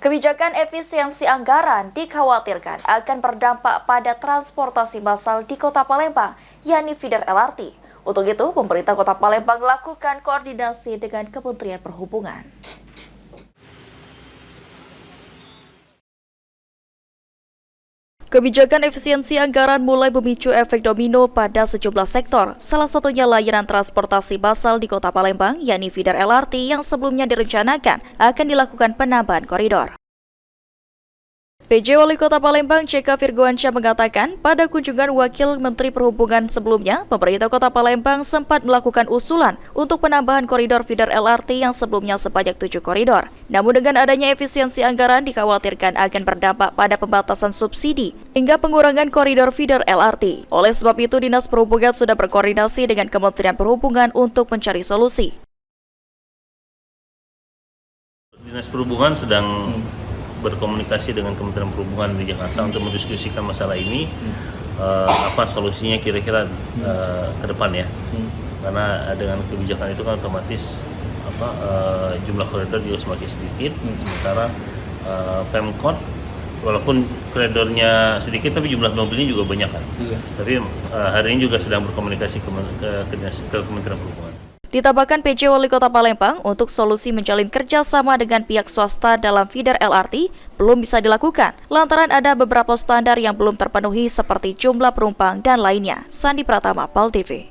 Kebijakan efisiensi anggaran dikhawatirkan akan berdampak pada transportasi massal di Kota Palembang, yakni feeder LRT. Untuk itu, pemerintah Kota Palembang melakukan koordinasi dengan Kementerian Perhubungan. Kebijakan efisiensi anggaran mulai memicu efek domino pada sejumlah sektor, salah satunya layanan transportasi massal di Kota Palembang, yakni feeder LRT yang sebelumnya direncanakan akan dilakukan penambahan koridor. PJ Wali Kota Palembang CK Virgoansyah mengatakan pada kunjungan Wakil Menteri Perhubungan sebelumnya, pemerintah Kota Palembang sempat melakukan usulan untuk penambahan koridor feeder LRT yang sebelumnya sebanyak 7 koridor. Namun dengan adanya efisiensi anggaran dikhawatirkan akan berdampak pada pembatasan subsidi hingga pengurangan koridor feeder LRT. Oleh sebab itu, Dinas Perhubungan sudah berkoordinasi dengan Kementerian Perhubungan untuk mencari solusi. Dinas Perhubungan sedang berkomunikasi dengan Kementerian Perhubungan di Jakarta untuk mendiskusikan masalah ini, apa solusinya kira-kira ke depan ya. Karena dengan kebijakan itu kan otomatis jumlah koridor juga semakin sedikit, sementara Pemkot walaupun koridornya sedikit tapi jumlah mobilnya juga banyak kan. Tapi hari ini juga sedang berkomunikasi ke Kementerian Perhubungan. Ditambahkan PJ Wali Kota Palembang untuk solusi menjalin kerjasama dengan pihak swasta dalam feeder LRT belum bisa dilakukan, lantaran ada beberapa standar yang belum terpenuhi seperti jumlah penumpang dan lainnya. Sandi Pratama, PAL TV.